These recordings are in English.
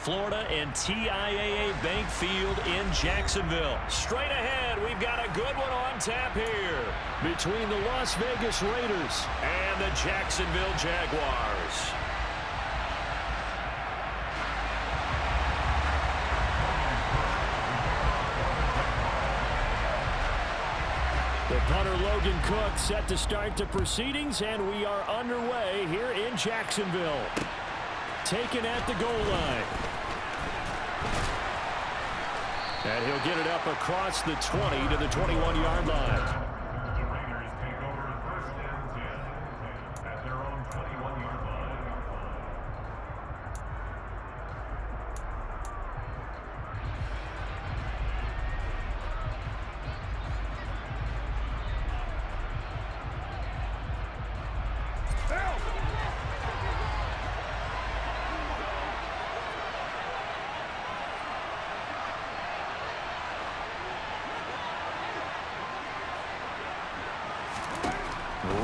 Florida and TIAA Bank Field in Jacksonville. Straight ahead, we've got a good one on tap here between the Las Vegas Raiders and the Jacksonville Jaguars. The punter Logan Cook set to start the proceedings, and we are underway here in Jacksonville. Taken at the goal line. And he'll get it up across the 20 to the 21-yard line. The Raiders take over 1st and 10 at their own 21-yard line.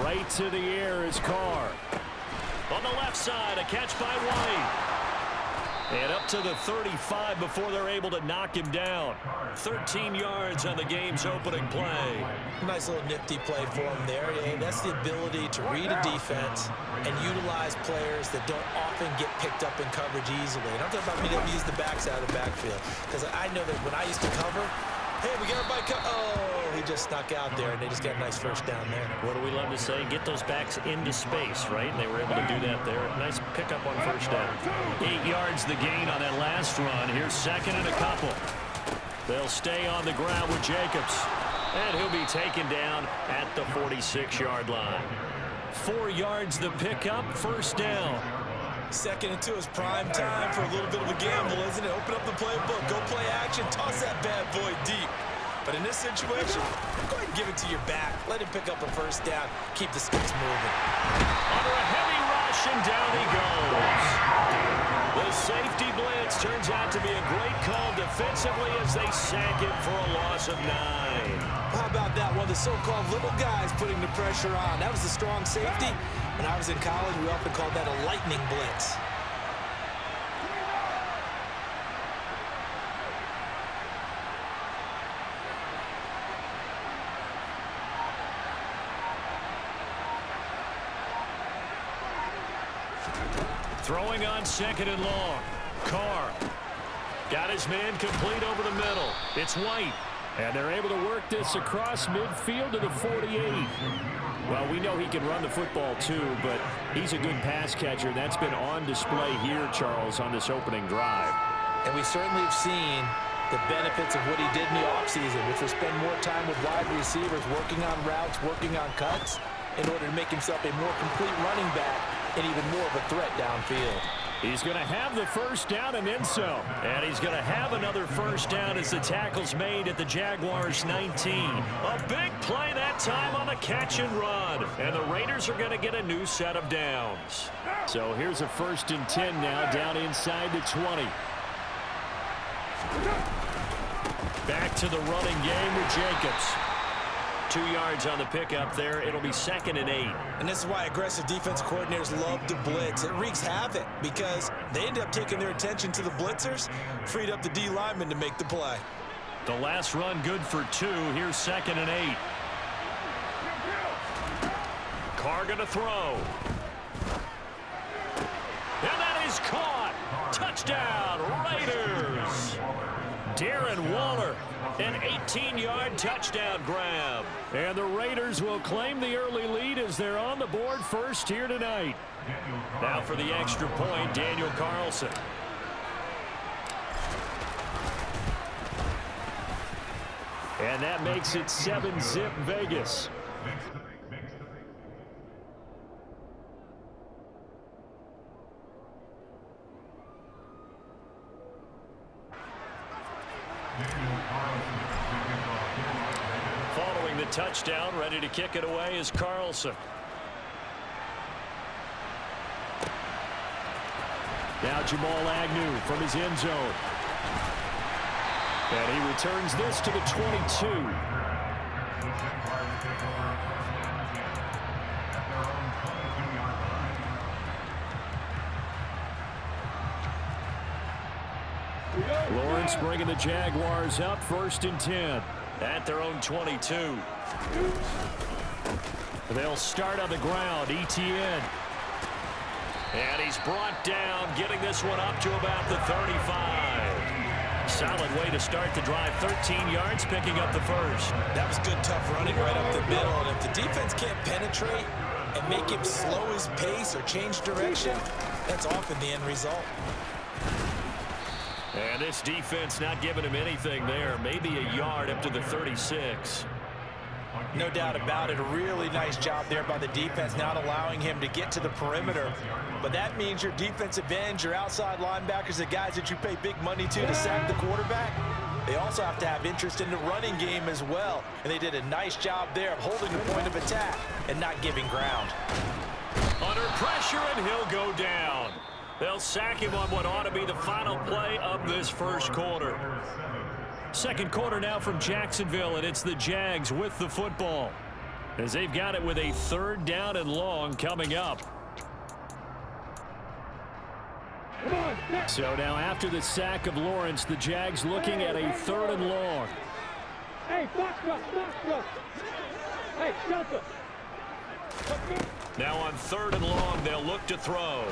Right to the air is Carr. On the left side, a catch by White. And up to the 35 before they're able to knock him down. 13 yards on the game's opening play. Nice little nifty play for him there. Yeah, that's the ability to read a defense and utilize players that don't often get picked up in coverage easily. And I'm talking about being able to use the backs out of the backfield. Because I know that when I used to cover, hey, we got everybody oh, he just snuck out there, and they just got a nice first down there. What do we love to say? Get those backs into space, right? And they were able to do that there. Nice pickup on first down. 8 yards the gain on that last run. Here's second and a couple. They'll stay on the ground with Jacobs. And he'll be taken down at the 46-yard line. 4 yards the pickup, first down. 2nd and 2 is prime time for a little bit of a gamble, isn't it? Open up the playbook, go play action, toss that bad boy deep. But in this situation, go ahead and give it to your back. Let him pick up a first down. Keep the sticks moving. Under a heavy rush, and down he goes. The safety blitz turns out to be a great call defensively as they sack him for a loss of 9. How about that one? The so-called little guys putting the pressure on. That was a strong safety. When I was in college, we often called that a lightning blitz. Throwing on 2nd and long. Carr got his man complete over the middle. It's White. And they're able to work this across midfield to the 48. Well, we know he can run the football too, but he's a good pass catcher. That's been on display here, Charles, on this opening drive. And we certainly have seen the benefits of what he did in the offseason, which was spend more time with wide receivers, working on routes, working on cuts, in order to make himself a more complete running back and even more of a threat downfield. He's going to have the first down and then some. And he's going to have another first down as the tackle's made at the Jaguars 19. A big play that time on the catch and run. And the Raiders are going to get a new set of downs. So here's a 1st and 10 now down inside the 20. Back to the running game with Jacobs. 2 yards on the pickup there. It'll be 2nd and 8. And this is why aggressive defense coordinators love to blitz. It wreaks havoc because they end up taking their attention to the blitzers, freed up the D lineman to make the play. The last run good for 2. Here's 2nd and 8. Carr going to throw. And that is caught. Touchdown, Raiders. Darren Waller, an 18-yard touchdown grab. And the Raiders will claim the early lead as they're on the board first here tonight. Now for the extra point, Daniel Carlson. And that makes it 7-zip Vegas. Following the touchdown, ready to kick it away is Carlson. Now Jamal Agnew from his end zone. And he returns this to the 22. Lawrence bringing the Jaguars up 1st and 10 at their own 22. They'll start on the ground. Etienne. And he's brought down, getting this one up to about the 35. Solid way to start the drive. 13 yards, picking up the first. That was good, tough running right up the middle. And if the defense can't penetrate and make him slow his pace or change direction, that's often the end result. And this defense not giving him anything there. Maybe a yard up to the 36. No doubt about it. A really nice job there by the defense, not allowing him to get to the perimeter. But that means your defensive ends, your outside linebackers, the guys that you pay big money to sack the quarterback, they also have to have interest in the running game as well. And they did a nice job there of holding the point of attack and not giving ground. Under pressure, and he'll go down. They'll sack him on what ought to be the final play of this first quarter. Second quarter now from Jacksonville, and it's the Jags with the football as they've got it with a 3rd down and long coming up. So now after the sack of Lawrence, the Jags looking at a 3rd and long. Hey, box rush. Hey, shelter. Now on 3rd and long, they'll look to throw.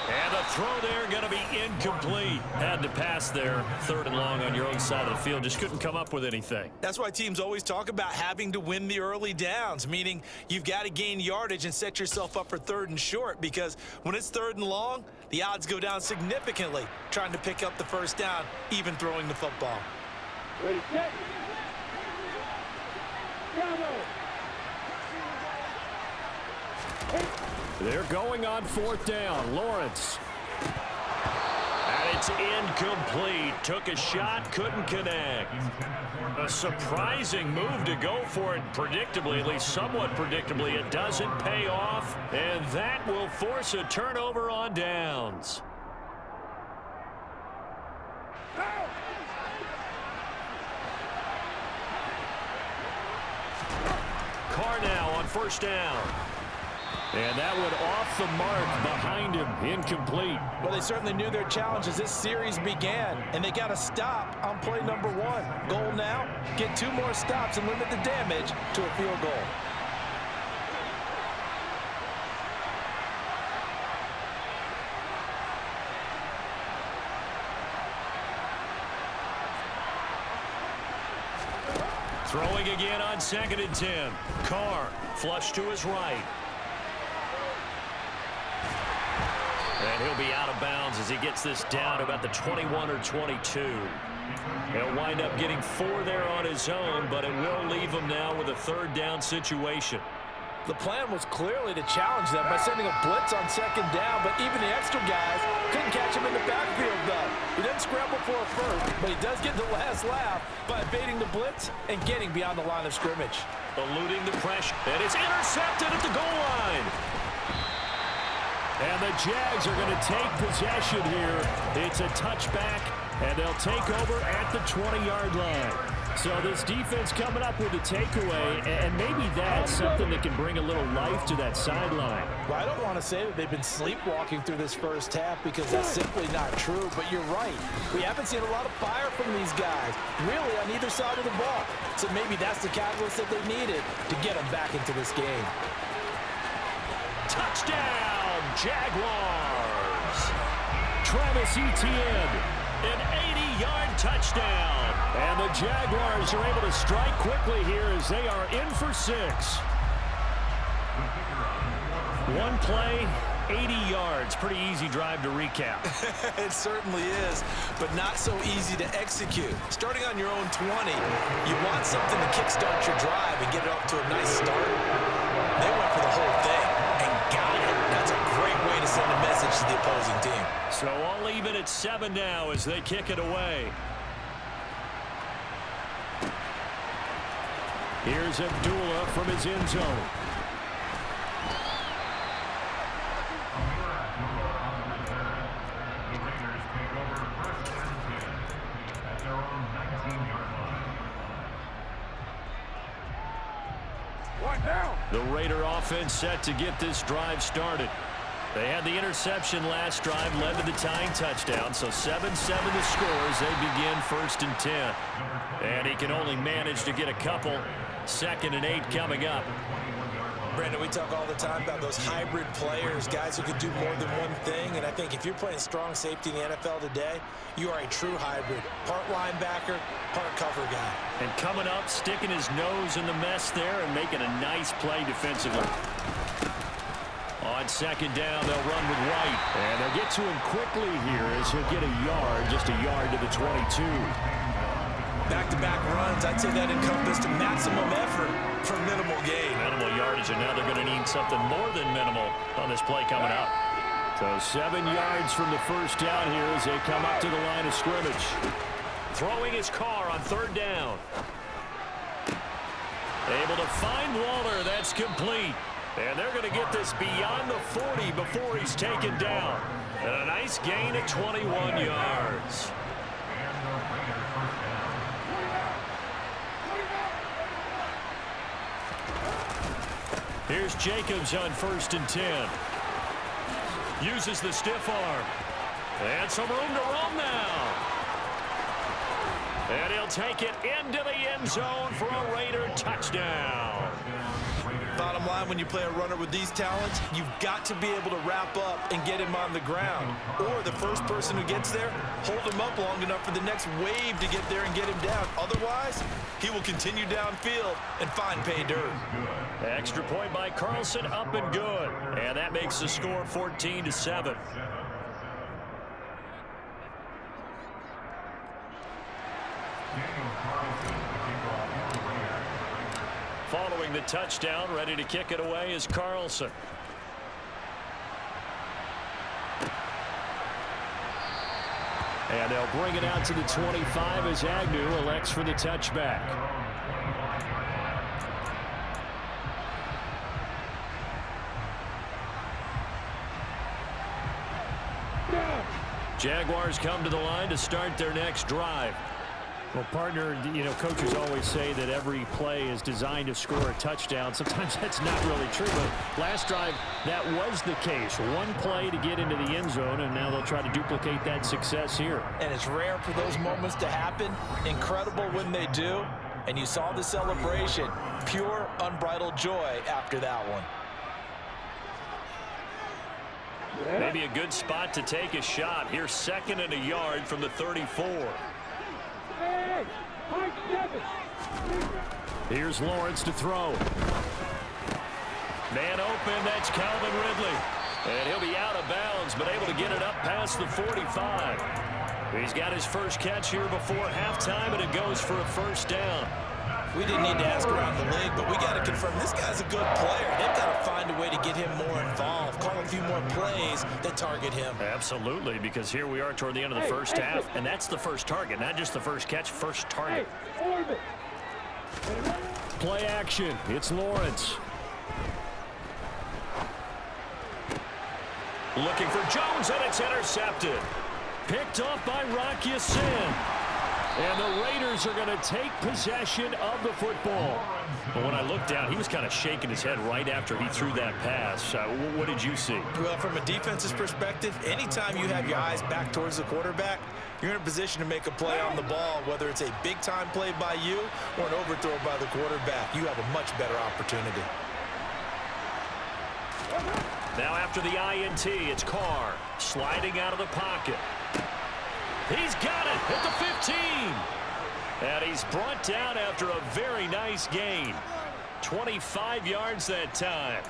And the throw there going to be incomplete. Had to pass there. 3rd and long on your own side of the field. Just couldn't come up with anything. That's why teams always talk about having to win the early downs, meaning you've got to gain yardage and set yourself up for 3rd and short, because when it's 3rd and long, the odds go down significantly trying to pick up the 1st down, even throwing the football. Ready, set. Bravo. They're going on 4th down. Lawrence. And it's incomplete. Took a shot, couldn't connect. A surprising move to go for it predictably, at least somewhat predictably. It doesn't pay off, and that will force a turnover on downs. Carr now on 1st down. And that would off the mark behind him. Incomplete. Well, they certainly knew their challenge as this series began, and they got a stop on play number 1. Goal now, get 2 more stops and limit the damage to a field goal. Throwing again on 2nd and 10. Carr flush to his right. And he'll be out of bounds as he gets this down to about the 21 or 22. He'll wind up getting 4 there on his own, but it will leave him now with a 3rd down situation. The plan was clearly to challenge them by sending a blitz on 2nd down, but even the extra guys couldn't catch him in the backfield, though. He didn't scramble for a first, but he does get the last laugh by evading the blitz and getting beyond the line of scrimmage. Eluding the pressure, and it's intercepted at the goal line. And the Jags are going to take possession here. It's a touchback, and they'll take over at the 20-yard line. So this defense coming up with a takeaway, and maybe that's something that can bring a little life to that sideline. Well, I don't want to say that they've been sleepwalking through this first half, because that's simply not true, but you're right. We haven't seen a lot of fire from these guys, really, on either side of the ball. So maybe that's the catalyst that they needed to get them back into this game. Touchdown, Jaguars! Travis Etienne, an 80-yard touchdown. And the Jaguars are able to strike quickly here as they are in for 6. One play, 80 yards. Pretty easy drive to recap. It certainly is, but not so easy to execute. Starting on your own 20, you want something to kickstart your drive and get it off to a nice start. They went for the whole thing and got it. That's a great way to send a message to the opposing team. So all even at 7 now as they kick it away. Here's Abdullah from his end zone. The Raiders take over 1st and 10 at their own 19-yard line. One down. The Raider offense set to get this drive started. They had the interception last drive, led to the tying touchdown. So 7-7 the score as they begin 1st and 10. And he can only manage to get a couple. 2nd and 8 coming up. Brandon, we talk all the time about those hybrid players, guys who can do more than one thing. And I think if you're playing strong safety in the NFL today, you are a true hybrid. Part linebacker, part cover guy. And coming up, sticking his nose in the mess there and making a nice play defensively. On 2nd down, they'll run with White. And they'll get to him quickly here as he'll get a yard, just a yard to the 22. Back-to-back runs, I'd say that encompassed maximum effort for minimal gain. Minimal yardage, and now they're going to need something more than minimal on this play coming up. So 7 yards from the 1st down here as they come up to the line of scrimmage. Throwing his car on 3rd down. Able to find Waller. That's complete. And they're going to get this beyond the 40 before he's taken down. And a nice gain at 21 yards. Here's Jacobs on 1st and 10. Uses the stiff arm. And some room to roam now. And he'll take it into the end zone for a Raider touchdown. Bottom line, when you play a runner with these talents, you've got to be able to wrap up and get him on the ground. Or the first person who gets there, hold him up long enough for the next wave to get there and get him down. Otherwise, he will continue downfield and find pay dirt. Extra point by Carlson, up and good. And that makes the score 14-7. Following the touchdown, ready to kick it away is Carlson. And they'll bring it out to the 25 as Agnew elects for the touchback. Jaguars come to the line to start their next drive. Well, partner, you know, coaches always say that every play is designed to score a touchdown. Sometimes that's not really true, but last drive, that was the case. One play to get into the end zone, and now they'll try to duplicate that success here. And it's rare for those moments to happen. Incredible when they do. And you saw the celebration. Pure, unbridled joy after that one. Maybe a good spot to take a shot. Here's 2nd and a yard from the 34. Here's Lawrence to throw. Man open, that's Calvin Ridley. And he'll be out of bounds, but able to get it up past the 45. He's got his first catch here before halftime, and it goes for a 1st down. We didn't need to ask around the league, but we got to confirm this guy's a good player. They've got to find a way to get him more involved, call a few more plays that target him. Absolutely, because here we are toward the end of the first half, and that's the first target, not just the first catch, first target. Play action. It's Lawrence. Looking for Jones, and it's intercepted. Picked off by Rocky Sin. And the Raiders are going to take possession of the football. But when I looked down, he was kind of shaking his head right after he threw that pass. What did you see? Well, from a defense's perspective, anytime you have your eyes back towards the quarterback, you're in a position to make a play on the ball, whether it's a big-time play by you or an overthrow by the quarterback. You have a much better opportunity. Now after the INT, it's Carr sliding out of the pocket. He's got it at the 15. And he's brought down after a very nice gain. 25 yards that time.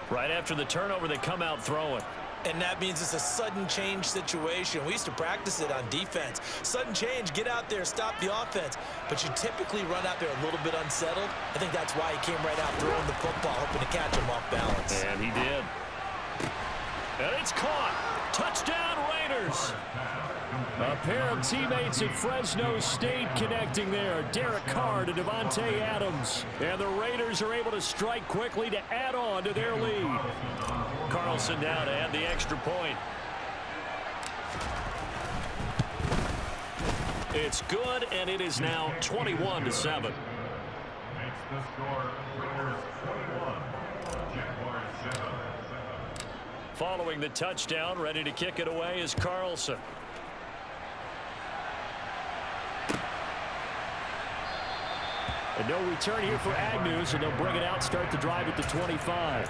Right after the turnover, they come out throwing. And that means it's a sudden change situation. We used to practice it on defense. Sudden change, get out there, stop the offense. But you typically run out there a little bit unsettled. I think that's why he came right out throwing the football, hoping to catch him off balance. And he did. And it's caught. Touchdown, Raiders. A pair of teammates at Fresno State connecting there. Derek Carr to Devontae Adams. And the Raiders are able to strike quickly to add on to their lead. Carlson now to add the extra point. It's good, and it is now 21-7. Makes the score Raiders 21, Jaguars 7. Following the touchdown, ready to kick it away is Carlson. And no return here for Agnew, so they'll bring it out, start the drive at the 25.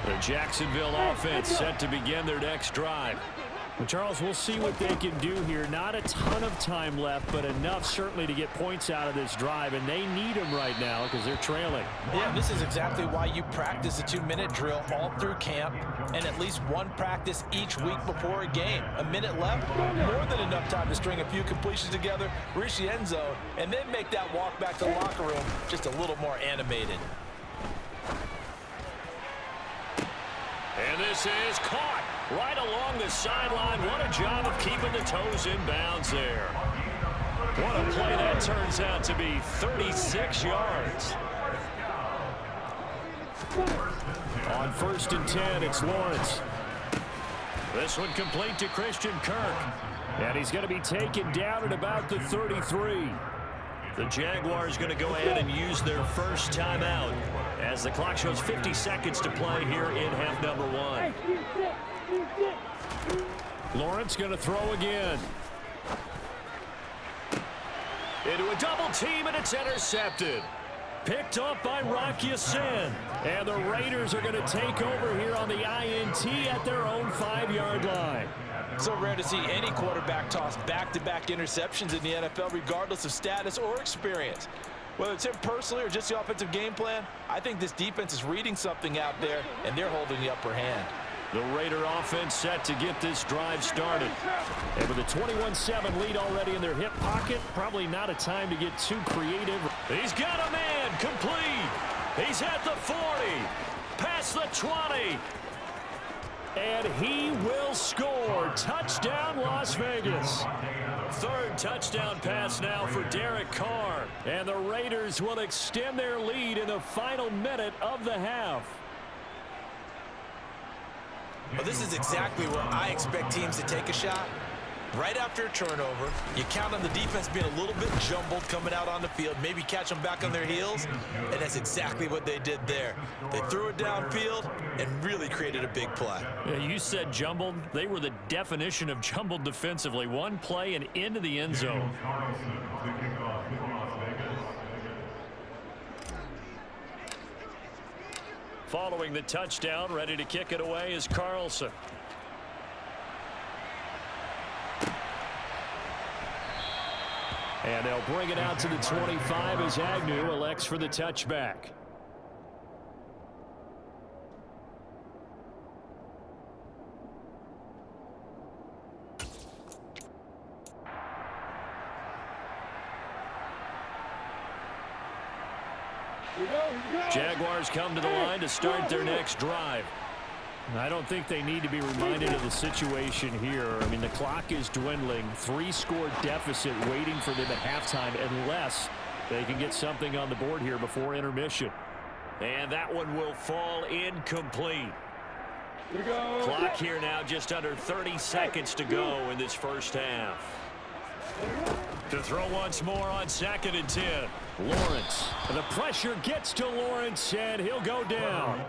The Jacksonville offense set to begin their next drive. Well, Charles, we'll see what they can do here. Not a ton of time left, but enough certainly to get points out of this drive, and they need them right now because they're trailing. Yeah, this is exactly why you practice a 2-minute drill all through camp and at least one practice each week before a game. A minute left, more than enough time to string a few completions together, reach the end zone, and then make that walk back to the locker room just a little more animated. And this is caught right along the sideline. What a job of keeping the toes in bounds there. What a play that turns out to be. 36 yards. On 1st and 10, it's Lawrence. This one complete to Christian Kirk. And he's going to be taken down at about the 33. The Jaguars going to go ahead and use their first timeout as the clock shows 50 seconds to play here in half number 1. Lawrence going to throw again. Into a double team, and it's intercepted. Picked up by Rock Ya-Sin. And the Raiders are going to take over here on the INT at their own 5-yard line. So rare to see any quarterback toss back-to-back interceptions in the NFL, regardless of status or experience. Whether it's him personally or just the offensive game plan, I think this defense is reading something out there, and they're holding the upper hand. The Raider offense set to get this drive started. And with a 21-7 lead already in their hip pocket, probably not a time to get too creative. He's got a man complete. He's at the 40, past the 20. And he will score. Touchdown, Las Vegas. 3rd touchdown pass now for Derek Carr. And the Raiders will extend their lead in the final minute of the half. Well, this is exactly where I expect teams to take a shot. Right after a turnover, you count on the defense being a little bit jumbled coming out on the field, maybe catch them back on their heels, and that's exactly what they did there. They threw it downfield and really created a big play. Yeah, you said jumbled. They were the definition of jumbled defensively. One play and into the end zone. Following the touchdown, ready to kick it away is Carlson. And they'll bring it out to the 25 as Agnew elects for the touchback. Jaguars come to the line to start their next drive. I don't think they need to be reminded of the situation here. I mean, the clock is dwindling. 3-score deficit waiting for them at halftime unless they can get something on the board here before intermission. And that one will fall incomplete. Clock here now just under 30 seconds to go in this first half. To throw once more on 2nd and 10. Lawrence. And the pressure gets to Lawrence, and he'll go down.